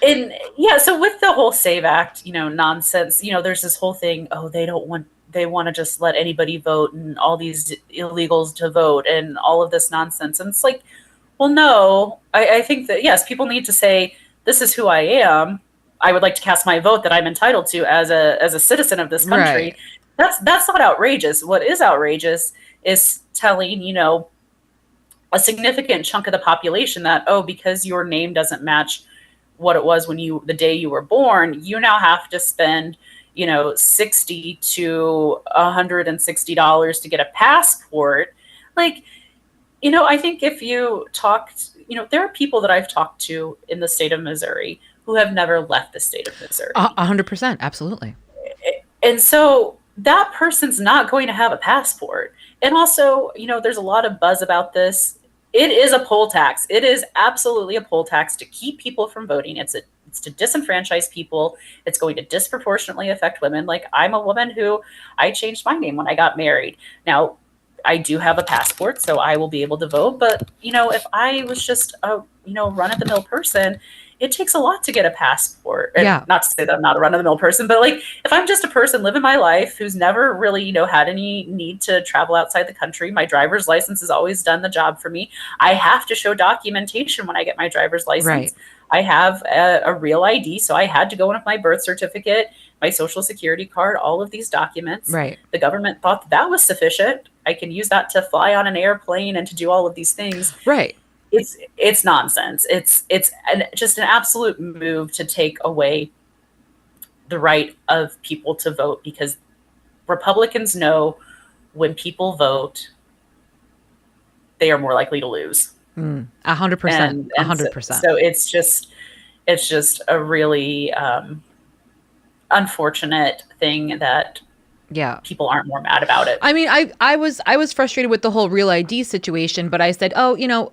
And so with the whole SAVE Act, nonsense, there's this whole thing, they want to just let anybody vote and all these illegals to vote and all of this nonsense. And it's like, well, no, I think that, yes, people need to say, this is who I am. I would like to cast my vote that I'm entitled to as a citizen of this country. Right. That's not outrageous. What is outrageous is telling, a significant chunk of the population that, because your name doesn't match what it was the day you were born, you now have to spend, $60 to $160 to get a passport. Like, I think if you talked, there are people that I've talked to in the state of Missouri who have never left the state of Missouri. 100%, absolutely. And so that person's not going to have a passport. And also, there's a lot of buzz about this. It is a poll tax. It is absolutely a poll tax to keep people from voting. It's to disenfranchise people. It's going to disproportionately affect women. Like, I'm a woman who I changed my name when I got married. Now, I do have a passport, so I will be able to vote. But, if I was just a, run-of-the-mill person, it takes a lot to get a passport. And not to say that I'm not a run-of-the-mill person, but like, if I'm just a person living my life who's never really, had any need to travel outside the country, my driver's license has always done the job for me. I have to show documentation when I get my driver's license. Right. I have a real ID, so I had to go in with my birth certificate, my social security card, all of these documents. Right. The government thought that was sufficient. I can use that to fly on an airplane and to do all of these things. Right. It's nonsense. It's just an absolute move to take away the right of people to vote, because Republicans know when people vote, they are more likely to lose. 100%. 100%. So it's just a really unfortunate thing that Yeah. people aren't more mad about it. I mean, I was frustrated with the whole Real ID situation, but I said, oh,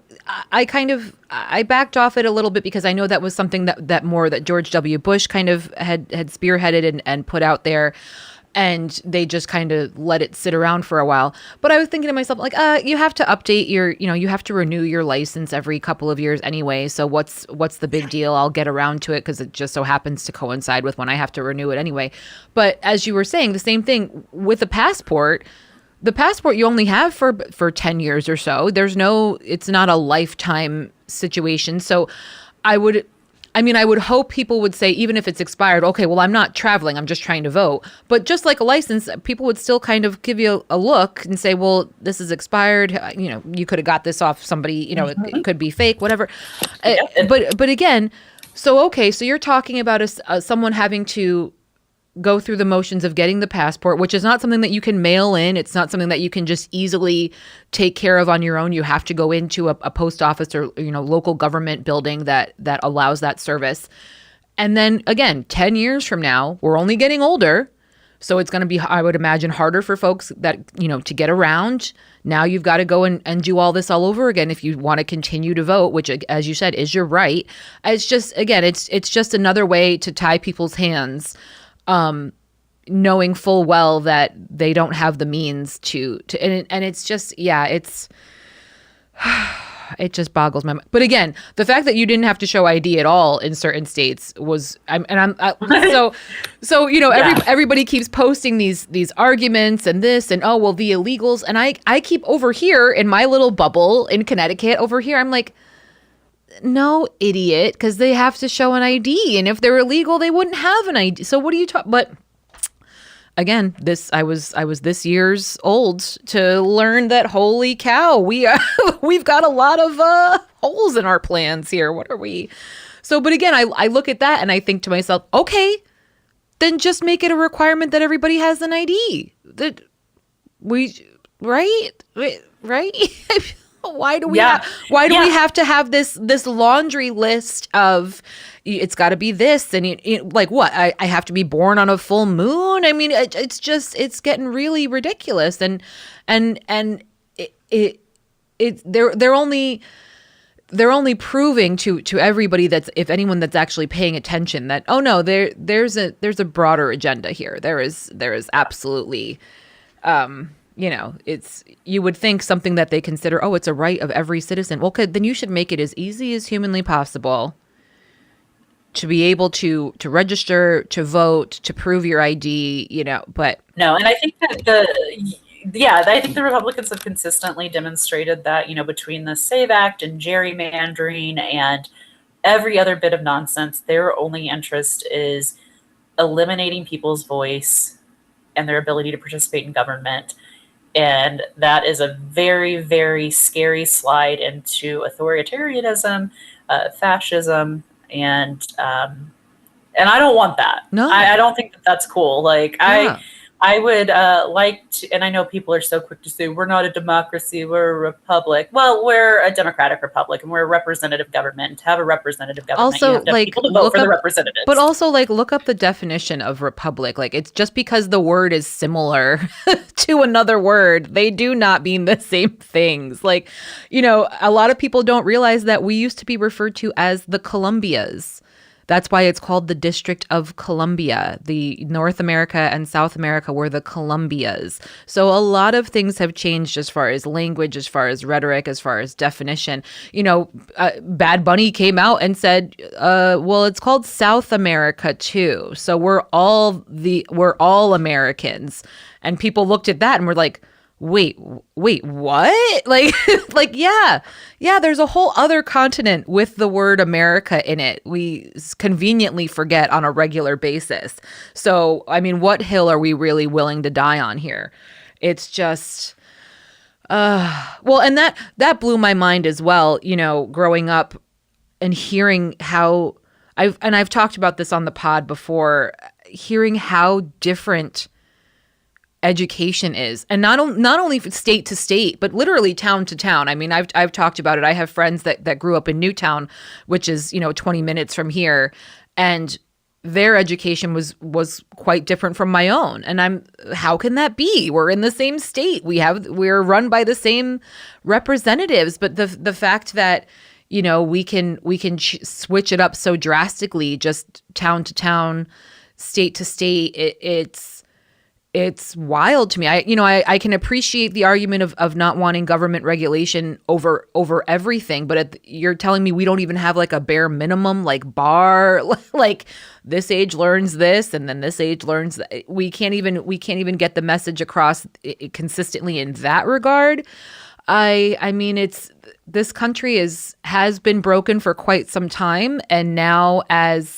I backed off it a little bit because I know that was something that George W. Bush kind of had spearheaded and put out there. And they just kind of let it sit around for a while. But I was thinking to myself, like, you have to update you have to renew your license every couple of years anyway. So what's the big deal? I'll get around to it because it just so happens to coincide with when I have to renew it anyway. But as you were saying, the same thing with the passport. The passport you only have for 10 years or so. It's not a lifetime situation. So I would hope people would say, even if it's expired, okay, well, I'm not traveling, I'm just trying to vote. But just like a license, people would still kind of give you a look and say, well, this is expired. You could have got this off somebody, it could be fake, whatever. But again, so you're talking about someone having to go through the motions of getting the passport, which is not something that you can mail in. It's not something that you can just easily take care of on your own. You have to go into a post office or local government building that allows that service. And then again, 10 years from now, we're only getting older. So it's going to be, I would imagine, harder for folks that, to get around. Now you've got to go and do all this all over again if you want to continue to vote, which, as you said, is your right. It's just, again, it's just another way to tie people's hands, knowing full well that they don't have the means to and it's just, it just boggles my mind. But again, the fact that you didn't have to show ID at all in certain states was, everybody keeps posting these arguments and this and, oh, well, the illegals. And I keep over here in my little bubble in Connecticut over here. I'm like, no, idiot, because they have to show an ID, and if they're illegal, they wouldn't have an ID. So what are you talking? But again, I was this year's old to learn that, holy cow, we've got a lot of holes in our plans here. What are we? So, but again, I look at that and I think to myself, okay, then just make it a requirement that everybody has an ID. That right. Why do we have to have this laundry list of, it's got to be this and like what? I have to be born on a full moon? I mean, it's getting really ridiculous, and they're only proving to everybody that's, if anyone that's actually paying attention, that, oh no, there's a broader agenda here. There is absolutely. You would think something that they consider, oh, it's a right of every citizen. Well, then you should make it as easy as humanly possible to be able to register, to vote, to prove your ID, but. No, and I think that I think the Republicans have consistently demonstrated that, between the SAVE Act and gerrymandering and every other bit of nonsense, their only interest is eliminating people's voice and their ability to participate in government. And that is a very, very scary slide into authoritarianism, fascism, and I don't want that. No, I don't think that that's cool. Like, yeah. I would like to, and I know people are so quick to say, we're not a democracy, we're a republic. Well, we're a democratic republic, and we're a representative government. And to have a representative government, also, you have to have people to vote for the representatives. But also, look up the definition of republic. It's just because the word is similar to another word, they do not mean the same things. A lot of people don't realize that we used to be referred to as the Columbias. That's why it's called the District of Columbia. The North America and South America were the Columbias. So a lot of things have changed as far as language, as far as rhetoric, as far as definition. Bad Bunny came out and said, well, it's called South America too. So we're all Americans. And people looked at that and were like, wait, what? Yeah, there's a whole other continent with the word America in it. We conveniently forget on a regular basis. So, I mean, what hill are we really willing to die on here? It's just, and that blew my mind as well, growing up and hearing how I've talked about this on the pod before, hearing how different education is, and not only state to state, but literally town to town. I mean, I've talked about it. I have friends that grew up in Newtown, which is 20 minutes from here, and their education was quite different from my own. And how can that be? We're in the same state. We're run by the same representatives, but the fact that, we can switch it up so drastically, just town to town, state to state, it's wild to me. I can appreciate the argument of not wanting government regulation over everything, but you're telling me we don't even have like a bare minimum, like bar, like this age learns this and then this age learns that. We can't even get the message across consistently in that regard. I mean, this country has been broken for quite some time, and now and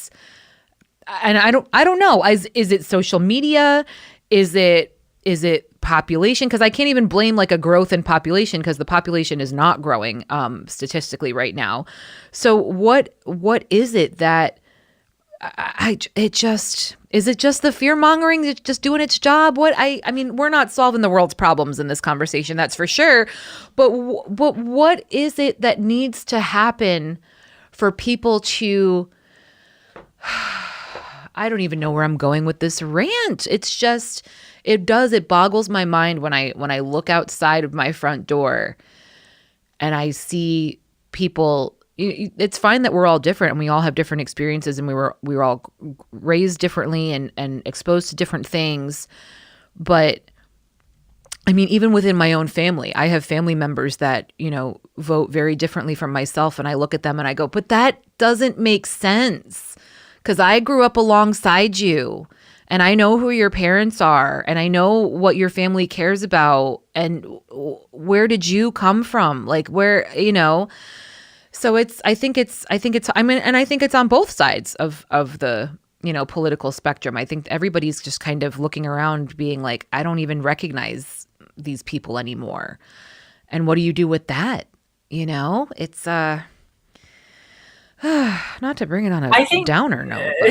I don't know, is it social media? Is it population? Because I can't even blame like a growth in population, because the population is not growing statistically right now. So what is it that is it just the fear mongering that's just doing its job? I mean, we're not solving the world's problems in this conversation, that's for sure. But what is it that needs to happen for people to I don't even know where I'm going with this rant. It's just, it boggles my mind when I look outside of my front door and I see people. It's fine that we're all different and we all have different experiences, and we were all raised differently and exposed to different things. But I mean, even within my own family, I have family members that, vote very differently from myself, and I look at them and I go, but that doesn't make sense. Because I grew up alongside you, and I know who your parents are, and I know what your family cares about, and where did you come from? Like, where, So I think it's on both sides of the, political spectrum. I think everybody's just kind of looking around being like, I don't even recognize these people anymore. And what do you do with that? It's not to bring it on a downer note. But.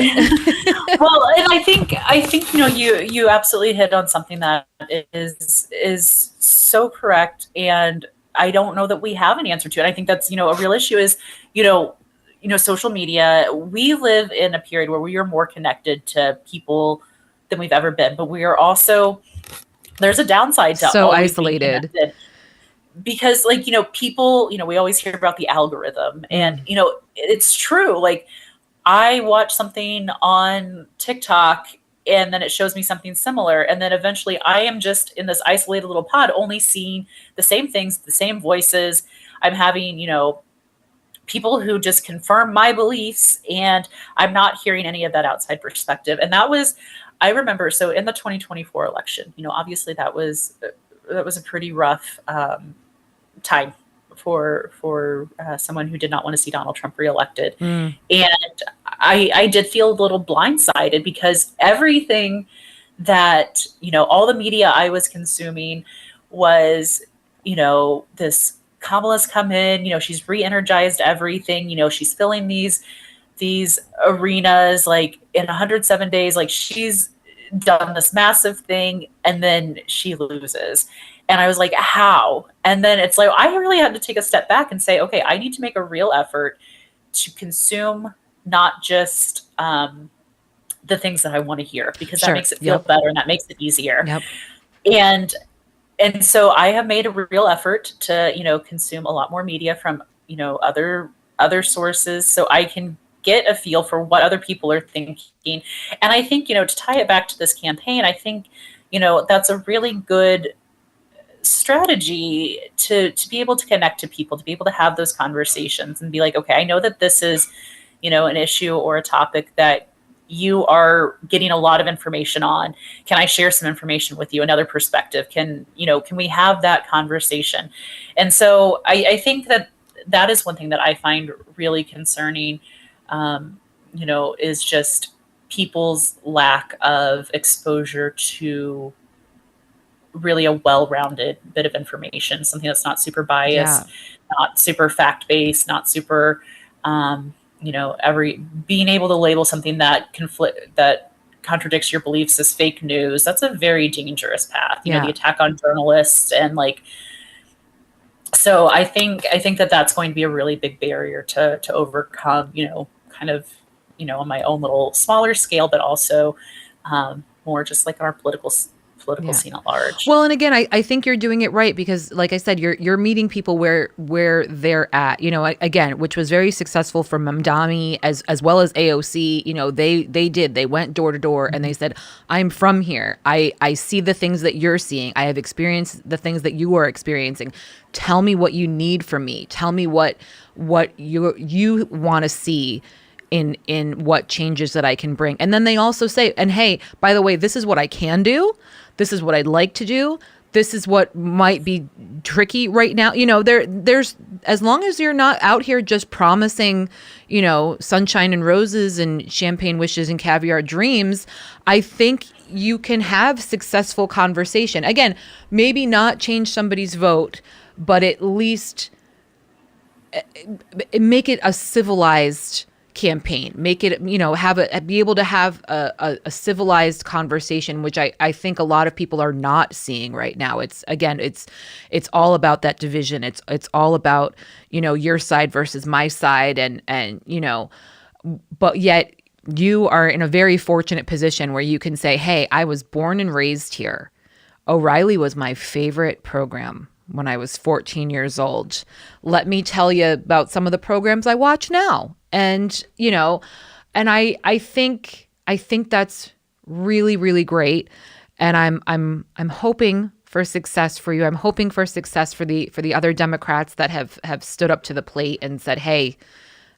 Well, and I think you absolutely hit on something that is so correct, and I don't know that we have an answer to it. I think that's a real issue is social media. We live in a period where we are more connected to people than we've ever been, but we are also, there's a downside to so isolated. Because people, we always hear about the algorithm, and, it's true. Like, I watch something on TikTok and then it shows me something similar. And then eventually I am just in this isolated little pod, only seeing the same things, the same voices. I'm having, people who just confirm my beliefs, and I'm not hearing any of that outside perspective. And I remember, so in the 2024 election, obviously that was a pretty rough, time for someone who did not want to see Donald Trump reelected. And I did feel a little blindsided, because everything that, all the media I was consuming was, this Kamala's come in, she's re-energized everything, she's filling these arenas, like in 107 days, like she's done this massive thing, and then she loses. And I was like, how? And then it's like, I really had to take a step back and say, okay, I need to make a real effort to consume not just the things that I want to hear, because that makes it feel better and that makes it easier. And so I have made a real effort to, consume a lot more media from, other sources, so I can get a feel for what other people are thinking. And I think, to tie it back to this campaign, I think, that's a really good strategy to be able to connect to people, to be able to have those conversations and be like, okay, I know that this is, an issue or a topic that you are getting a lot of information on. Can I share some information with you, another perspective? Can we have that conversation? And so I think that is one thing that I find really concerning, is just people's lack of exposure to really a well-rounded bit of information, something that's not super biased, not super fact-based, not super, being able to label something that contradicts your beliefs as fake news. That's a very dangerous path. The attack on journalists, and so I think that that's going to be a really big barrier to overcome, kind of on my own little smaller scale, but also more just like on our political scene at large. Well, and again, I think you're doing it right because, like I said, you're meeting people where they're at. Again, which was very successful for Mamdani as well as AOC. They went door to door and they said, "I'm from here. I see the things that you're seeing. I have experienced the things that you are experiencing. Tell me what you need from me. Tell me what you want to see." In what changes that I can bring. And then they also say, and hey, by the way, this is what I can do. This is what I'd like to do. This is what might be tricky right now. There's as long as you're not out here just promising, sunshine and roses and champagne wishes and caviar dreams, I think you can have successful conversation. Again, maybe not change somebody's vote, but at least make it a civilized campaign, make it, be able to have a civilized conversation, which I think a lot of people are not seeing right now. It's all about that division. It's all about, your side versus my side. And but yet you are in a very fortunate position where you can say, hey, I was born and raised here. O'Reilly was my favorite program when I was 14 years old. Let me tell you about some of the programs I watch now. And, and I think that's really, really great. And I'm hoping for success for you. I'm hoping for success for the other Democrats that have stood up to the plate and said, hey,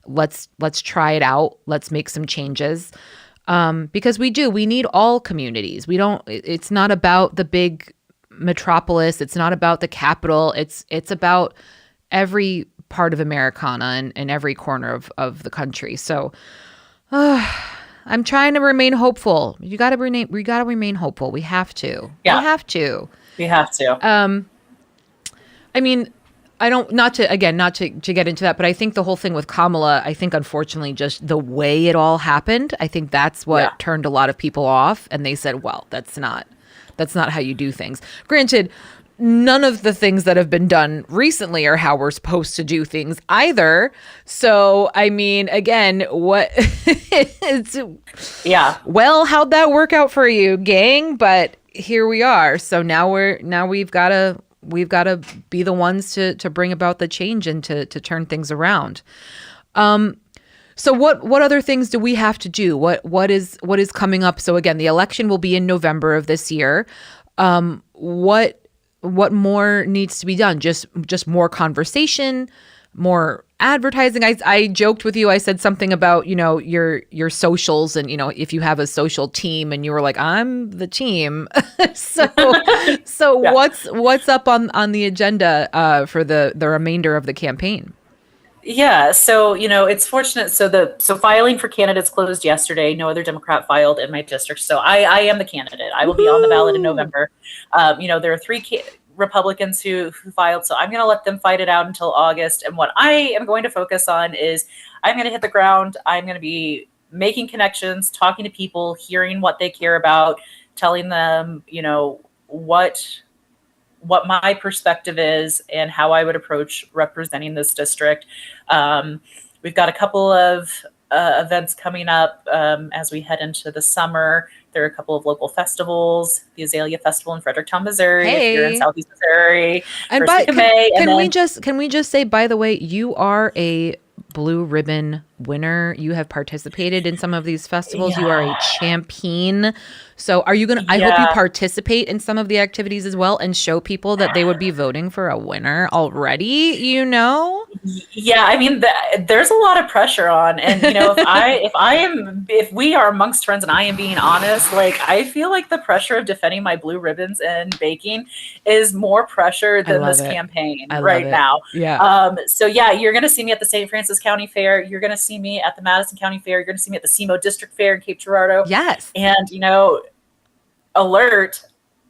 let's try it out. Let's make some changes. Because we need all communities. It's not about the big metropolis. It's not about the capital. It's about every part of Americana and every corner of the country. So I'm trying to remain hopeful. We got to remain hopeful. We have to. Yeah. We have to. We have to. I mean, not to get into that, but I think the whole thing with Kamala, I think unfortunately just the way it all happened, I think that's what turned a lot of people off, and they said, well, that's not how you do things. Granted, none of the things that have been done recently are how we're supposed to do things either. So, I mean, again, what well, how'd that work out for you, gang? But here we are. So now we've got to be the ones to bring about the change and to turn things around. So what other things do we have to do? What is coming up? So again, the election will be in November of this year. What more needs to be done? Just more conversation, more advertising. I joked with you. I said something about, your socials and, if you have a social team, and you were like, I'm the team. So yeah. What's up on the agenda for the remainder of the campaign? Yeah, so it's fortunate. So filing for candidates closed yesterday. No other Democrat filed in my district, so I am the candidate. I will be on the ballot in November. There are three Republicans who filed, so I'm going to let them fight it out until August. And what I am going to focus on is I'm going to hit the ground. I'm going to be making connections, talking to people, hearing what they care about, telling them, what my perspective is and how I would approach representing this district. We've got a couple of events coming up as we head into the summer. There are a couple of local festivals, the Azalea Festival in Fredericktown, Missouri. Hey. If you're in Southeast Missouri. And can we just say, by the way, you are a Blue Ribbon winner. You have participated in some of these festivals. Yeah. You are a champion. So are you going to, I hope you participate in some of the activities as well and show people that they would be voting for a winner already, Yeah, I mean, there's a lot of pressure on, and if we are amongst friends and I am being honest, like, I feel like the pressure of defending my blue ribbons and baking is more pressure than this campaign right now. Yeah. So yeah, you're going to see me at the St. Francis County Fair. You're going to see me at the Madison County Fair. You're going to see me at the SEMO District Fair in Cape Girardeau. Yes. And, alert,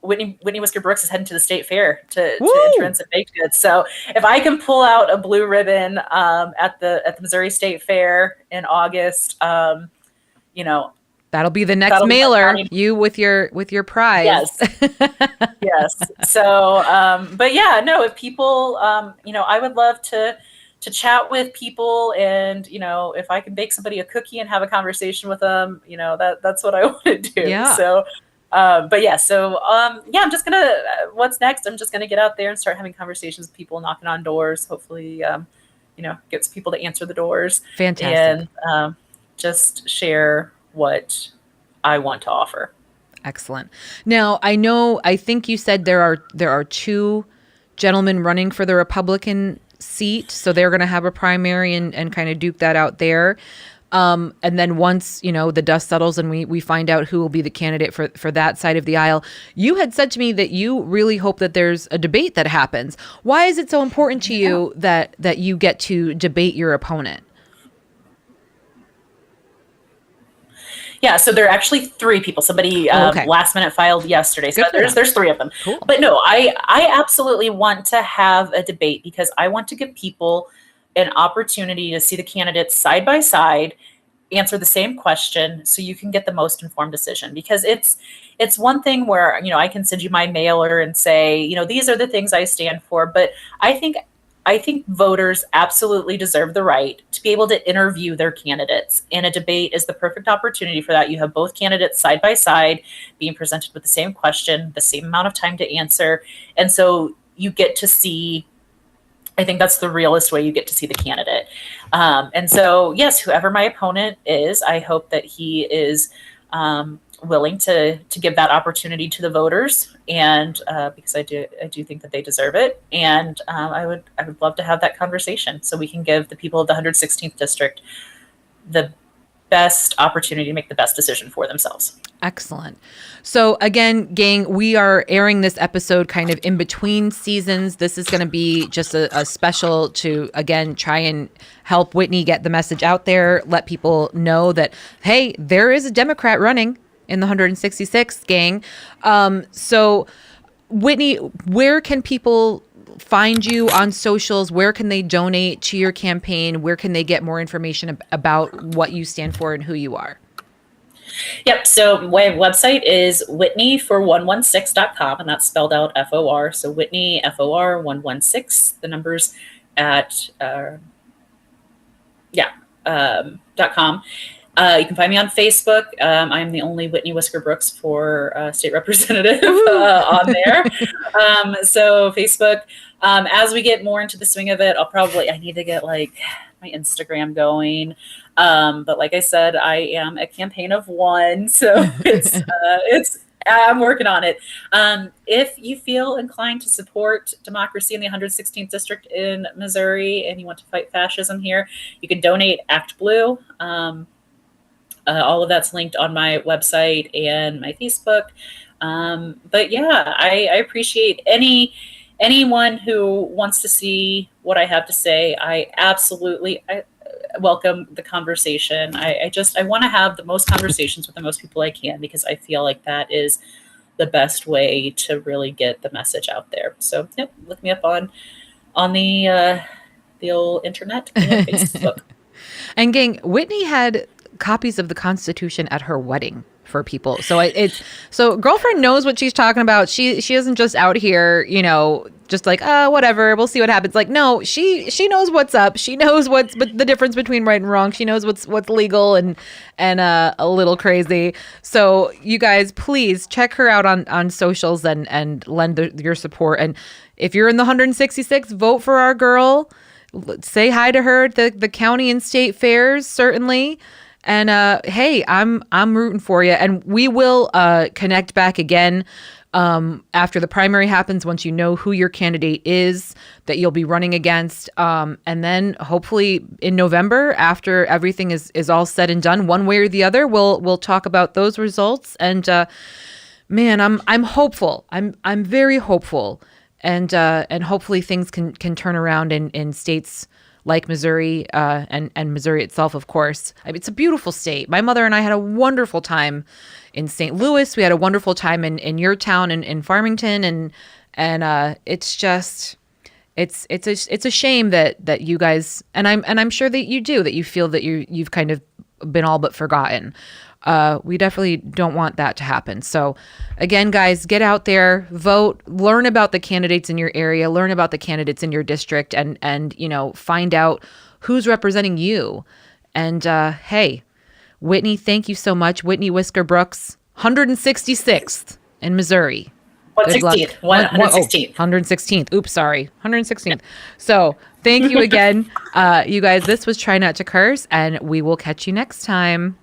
Whitney Wisker-Brooks is heading to the state fair to entrance and baked goods. So if I can pull out a blue ribbon at the Missouri State Fair in August, that'll be the next mailer. You with your prize. Yes. Yes. So, but yeah, no. If people, I would love to chat with people, and if I can bake somebody a cookie and have a conversation with them, that's what I want to do. Yeah. So I'm just gonna what's next, I'm just gonna get out there and start having conversations with people, knocking on doors, hopefully get some people to answer the doors. Fantastic. And just share what I want to offer. Excellent. Now, I think you said there are two gentlemen running for the Republican seat, so they're going to have a primary and kind of duke that out there. And then once, the dust settles and we find out who will be the candidate for that side of the aisle, you had said to me that you really hope that there's a debate that happens. Why is it so important to you that you get to debate your opponent? Yeah, so there are actually 3 people. Somebody last minute filed yesterday. So there's 3 of them. Cool. But no, I absolutely want to have a debate because I want to give people an opportunity to see the candidates side by side, answer the same question, so you can get the most informed decision. Because it's one thing where I can send you my mailer and say these are the things I stand for, but I think voters absolutely deserve the right to be able to interview their candidates, and a debate is the perfect opportunity for that. You have both candidates side by side being presented with the same question, the same amount of time to answer, and so you get to see. I think that's the realest way you get to see the candidate. And so, yes, whoever my opponent is, I hope that he is willing to give that opportunity to the voters, and because I do think that they deserve it, and I would love to have that conversation so we can give the people of the 116th district the best opportunity to make the best decision for themselves. Excellent. So again, gang, we are airing this episode kind of in between seasons. This is going to be just a special to, again, try and help Whitney get the message out there, let people know that, hey, there is a Democrat running in the 166th, gang. So Whitney, where can people find you on socials? Where can they donate to your campaign? Where can they get more information about what you stand for and who you are? Yep. So my website is whitneyfor116.com, and that's spelled out FOR. So Whitney, FOR 116, the numbers at, .com. You can find me on Facebook. I'm the only Whitney Wisker-Brooks for state representative on there. So Facebook, as we get more into the swing of it, I need to get my Instagram going. But like I said, I am a campaign of one, so I'm working on it. If you feel inclined to support democracy in the 116th district in Missouri and you want to fight fascism here, you can donate Act Blue. All of that's linked on my website and my Facebook. But yeah, I appreciate anyone who wants to see what I have to say. I welcome the conversation. I want to have the most conversations with the most people I can, because I feel like that is the best way to really get the message out there. So yep, look me up on the old internet and Facebook. And gang, Whitney had copies of the Constitution at her wedding for people. So so girlfriend knows what she's talking about. She isn't just out here, just like, whatever, we'll see what happens. Like, no, she knows what's up. She knows what's the difference between right and wrong. She knows what's legal and a little crazy. So you guys, please check her out on socials and lend your support. And if you're in the 166, vote for our girl. Say hi to her at the county and state fairs, certainly. And hey, I'm rooting for you. And we will connect back again after the primary happens, once you know who your candidate is that you'll be running against. And then hopefully in November, after everything is all said and done, one way or the other, we'll talk about those results. And man, I'm hopeful. I'm very hopeful. And hopefully things can turn around in states like Missouri, and Missouri itself, of course. I mean, it's a beautiful state. My mother and I had a wonderful time in St. Louis. We had a wonderful time in your town in Farmington, and it's just it's a shame that you guys, and I'm sure that you feel that you've kind of been all but forgotten. We definitely don't want that to happen. So again, guys, get out there, vote, learn about the candidates in your area, learn about the candidates in your district, and find out who's representing you. And hey, Whitney, thank you so much. Whitney Wisker-Brooks, 166th in Missouri. 116th. 116th. 116th. Oops, sorry. 116th. So thank you again. You guys, this was Try Not to Curse, and we will catch you next time.